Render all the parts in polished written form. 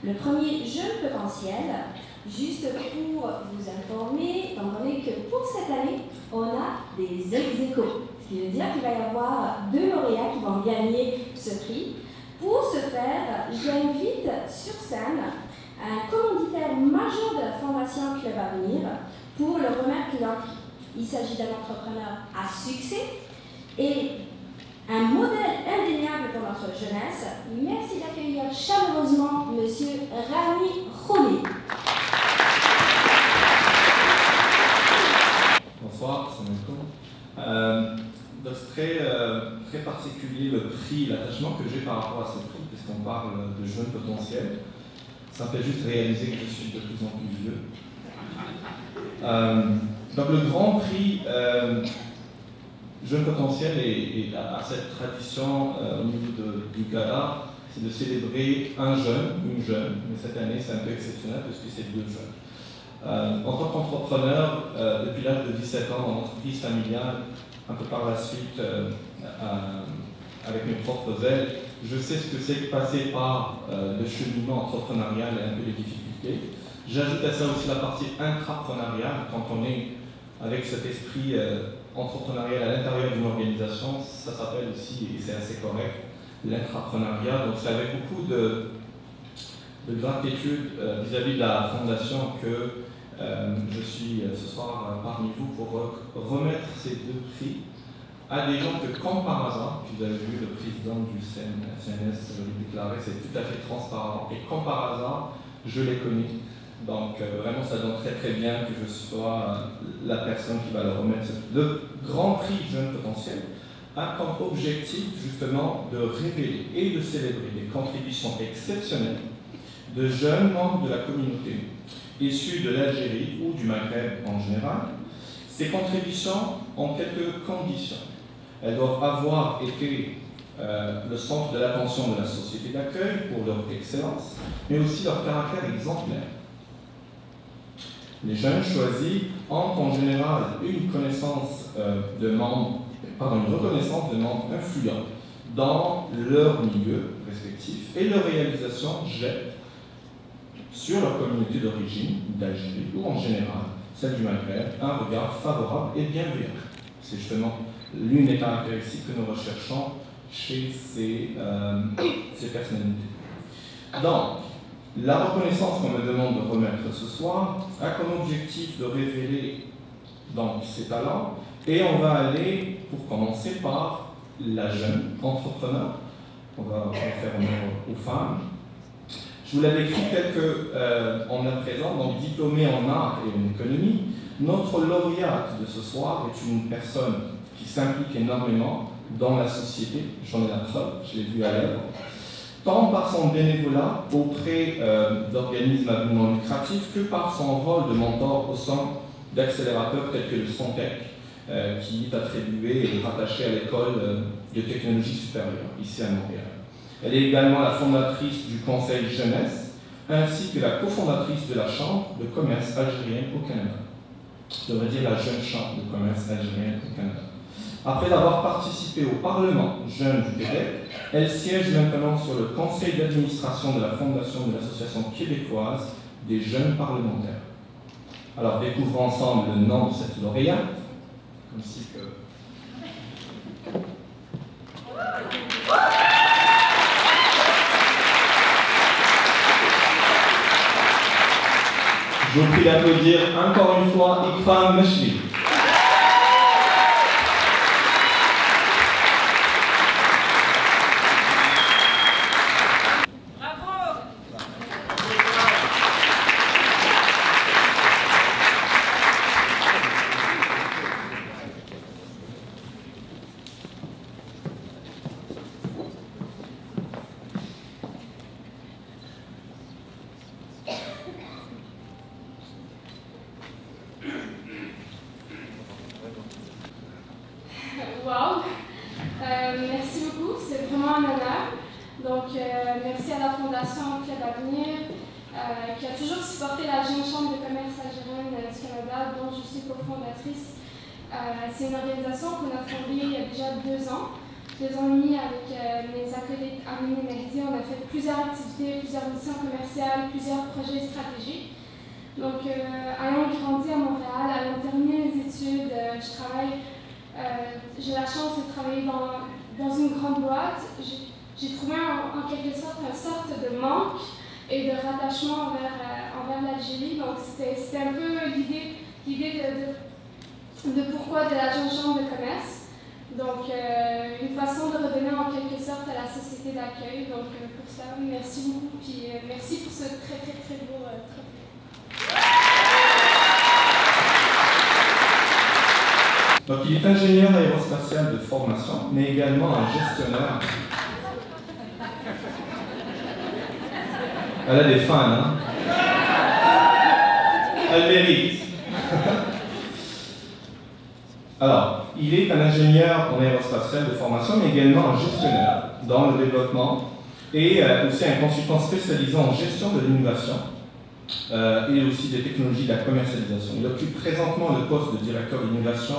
Le premier, Jeune Potentiel, juste pour vous informer, étant donné que pour cette année, on a des ex-aequo, ce qui veut dire qu'il va y avoir 2 lauréats qui vont gagner ce prix. Pour ce faire, j'invite sur scène un commanditaire majeur de la Fondation Club Avenir pour leur remettre leur prix. Il s'agit d'un entrepreneur à succès et un modèle indéniable pour notre jeunesse. Merci d'accueillir chaleureusement M. Rami Khouli. Bonsoir, c'est très particulier le prix, l'attachement que j'ai par rapport à ce prix, puisqu'on parle de jeunes potentiels. Ça me fait juste réaliser que je suis de plus en plus vieux. Donc le grand prix Jeune Potentiel a cette tradition au niveau du gala, c'est de célébrer un jeune, une jeune, mais cette année c'est un peu exceptionnel parce que c'est 2 jeunes. En tant qu'entrepreneur, depuis l'âge de 17 ans en entreprise familiale, un peu par la suite avec mes propres ailes, je sais ce que c'est que passer par le cheminement entrepreneurial et un peu les difficultés. J'ajoute à ça aussi la partie intrapreneuriale, quand on est avec cet esprit entrepreneurial à l'intérieur d'une organisation, ça s'appelle aussi, et c'est assez correct, l'intrapreneuriat. Donc c'est avec beaucoup de gratitude vis-à-vis de la fondation que je suis ce soir parmi vous pour remettre ces 2 prix à des gens que, comme par hasard, vous avez vu le président du CNS le déclarer, c'est tout à fait transparent, et comme par hasard, je les connais. Donc vraiment, ça donne très très bien que je sois la personne qui va leur remettre. Le Grand Prix Jeune Potentiel a comme objectif justement de révéler et de célébrer des contributions exceptionnelles de jeunes membres de la communauté issus de l'Algérie ou du Maghreb en général. Ces contributions ont quelques conditions. Elles doivent avoir été le centre de l'attention de la société d'accueil pour leur excellence, mais aussi leur caractère exemplaire. Les jeunes choisis ont en général une reconnaissance de membres influents dans leur milieu respectif et leur réalisation jette sur leur communauté d'origine, d'Algérie ou en général celle du Maghreb, un regard favorable et bienveillant. C'est justement l'une des caractéristiques que nous recherchons chez ces personnalités. Donc, la reconnaissance qu'on me demande de remettre ce soir a comme objectif de révéler donc ses talents, et on va aller, pour commencer, par la jeune entrepreneur. On va faire honneur aux femmes. Je vous la décris telle qu'on la présente, donc diplômée en art et en économie. Notre lauréate de ce soir est une personne qui s'implique énormément dans la société, j'en ai la preuve, je l'ai vu à l'œuvre, tant par son bénévolat auprès d'organismes à but non lucratif que par son rôle de mentor au sein d'accélérateurs tels que le SONTEC, qui est attribué et rattaché à l'école de technologie supérieure, ici à Montréal. Elle est également la fondatrice du Conseil Jeunesse, ainsi que la cofondatrice de la Chambre de commerce algérienne au Canada. Je devrais dire la jeune Chambre de commerce algérienne au Canada. Après avoir participé au Parlement jeune du Québec, elle siège maintenant sur le conseil d'administration de la Fondation de l'Association québécoise des jeunes parlementaires. Alors découvrons ensemble le nom de cette lauréate, ainsi que... Je vous prie d'applaudir encore une fois Ikram Meshli. Wow! Merci beaucoup, c'est vraiment un honneur. Donc, merci à la Fondation Club Avenir qui a toujours supporté la Jeune Chambre de commerce algérienne du Canada, dont je suis cofondatrice. C'est une organisation qu'on a fondée il y a déjà 2 ans 2 ans et demi avec mes acolytes Amine et Mehdi. On a fait plusieurs activités, plusieurs missions commerciales, plusieurs projets stratégiques. Donc, ayant grandi à Montréal, ayant terminé mes études, j'ai la chance de travailler dans une grande boîte. J'ai trouvé en quelque sorte une sorte de manque et de rattachement envers l'Algérie. Donc, c'était un peu l'idée de pourquoi de la jeune chambre de commerce. Donc, une façon de redonner en quelque sorte à la société d'accueil. Donc, pour ça, merci beaucoup. Puis, merci pour ce très, très, très beau trophée. Donc, il est ingénieur aérospatial de formation, mais également un gestionnaire. Elle a des fans, hein? Elle mérite. Alors, il est un ingénieur en aérospatial de formation, mais également un gestionnaire dans le développement et aussi un consultant spécialisé en gestion de l'innovation et aussi des technologies de la commercialisation. Il occupe présentement le poste de directeur d'innovation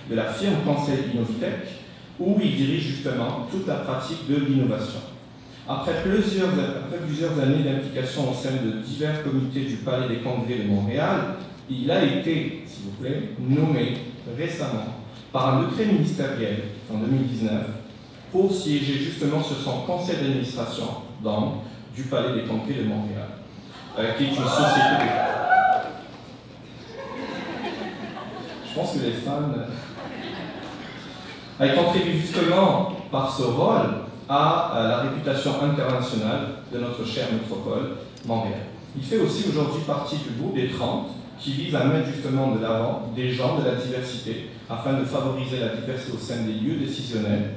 de la firme conseil Innovitech, où il dirige justement toute la pratique de l'innovation. Après plusieurs années d'implication au sein de divers comités du Palais des Congrès de Montréal, il a été, s'il vous plaît, nommé récemment par un décret ministériel en 2019 pour siéger justement sur son conseil d'administration du Palais des Congrès de Montréal, qui est une société d'État. Je pense que les femmes contribuent justement par ce rôle à la réputation internationale de notre chère métropole Montréal. Il fait aussi aujourd'hui partie du groupe des 30 qui vise à mettre justement de l'avant des gens de la diversité afin de favoriser la diversité au sein des lieux décisionnels.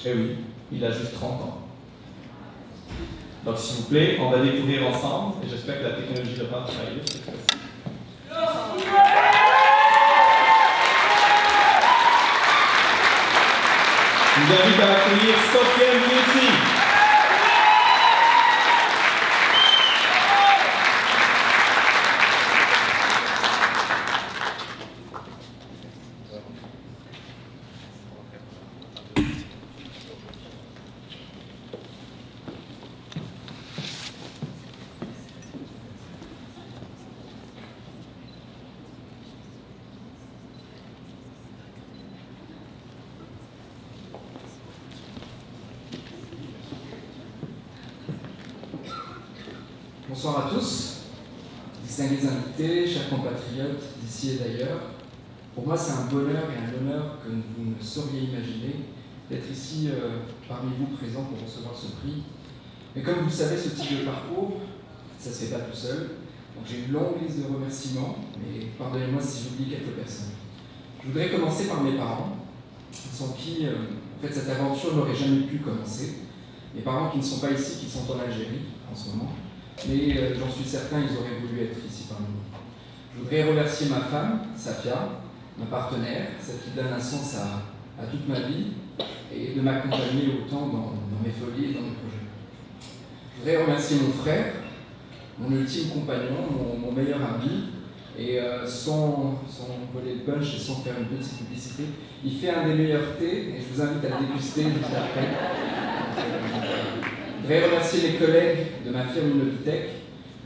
Et oui, il a juste 30 ans. Donc s'il vous plaît, on va découvrir ensemble et j'espère que la technologie va pas travailler cette fois-ci. Je vous invite à accueillir Sofiane Bounetsi. Bonsoir à tous, distingués invités, chers compatriotes d'ici et d'ailleurs. Pour moi, c'est un bonheur et un honneur que vous ne sauriez imaginer d'être ici parmi vous présents pour recevoir ce prix. Mais comme vous le savez, ce type de parcours, ça ne se fait pas tout seul. Donc j'ai une longue liste de remerciements, mais pardonnez-moi si j'oublie quelques personnes. Je voudrais commencer par mes parents, sans qui, en fait, cette aventure n'aurait jamais pu commencer. Mes parents qui ne sont pas ici, qui sont en Algérie en ce moment. Mais j'en suis certain, ils auraient voulu être ici parmi nous. Je voudrais remercier ma femme, Safia, ma partenaire, celle qui donne un sens à toute ma vie et de m'accompagner autant dans mes folies et dans mes projets. Je voudrais remercier mon frère, mon ultime compagnon, mon meilleur ami, et sans voler le punch et sans faire une petite publicité, il fait un des meilleurs thés et je vous invite à le déguster juste après. Je voudrais remercier mes collègues de ma firme Innovitech,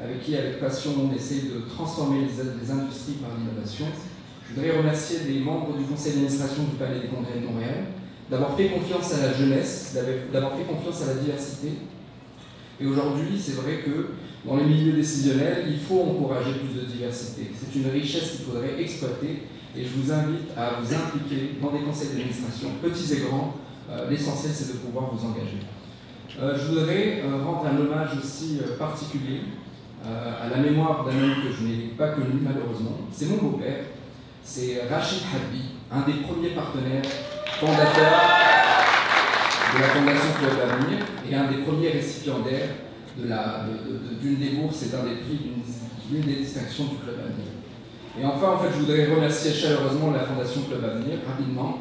avec qui, avec passion, on essaie de transformer les industries par l'innovation. Je voudrais remercier les membres du conseil d'administration du Palais des Congrès de Montréal, d'avoir fait confiance à la jeunesse, d'avoir fait confiance à la diversité. Et aujourd'hui, c'est vrai que dans les milieux décisionnels, il faut encourager plus de diversité. C'est une richesse qu'il faudrait exploiter et je vous invite à vous impliquer dans des conseils d'administration, petits et grands. L'essentiel, c'est de pouvoir vous engager. Je voudrais rendre un hommage aussi particulier à la mémoire d'un homme que je n'ai pas connu malheureusement. C'est mon beau-père, c'est Rachid Hadbi, un des premiers partenaires fondateurs de la Fondation Club Avenir et un des premiers récipiendaires d'une des bourses et d'un des prix d'une des distinctions du Club Avenir. Et enfin, je voudrais remercier chaleureusement la Fondation Club Avenir, rapidement.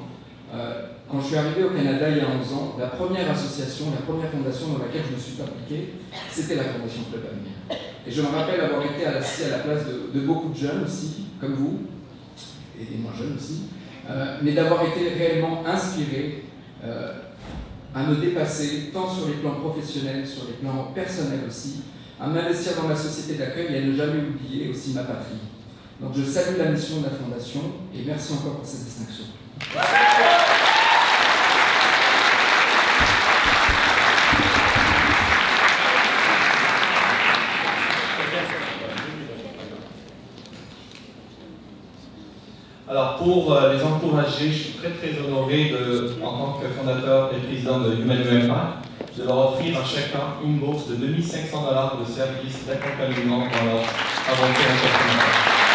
Quand je suis arrivé au Canada il y a 11 ans, la première association, la première fondation dans laquelle je me suis impliqué, c'était la Fondation Club Avenir. Et je me rappelle avoir été assis à la place de beaucoup de jeunes aussi, comme vous, et des moins jeunes aussi, mais d'avoir été réellement inspiré à me dépasser, tant sur les plans professionnels, sur les plans personnels aussi, à m'investir dans ma société d'accueil et à ne jamais oublier aussi ma patrie. Donc je salue la mission de la Fondation et merci encore pour cette distinction. Alors pour les encourager, je suis très honoré en tant que fondateur et président de Humanum Impact, de leur offrir à chacun une bourse de 2 500 $ de services d'accompagnement dans leur aventure entrepreneuriale.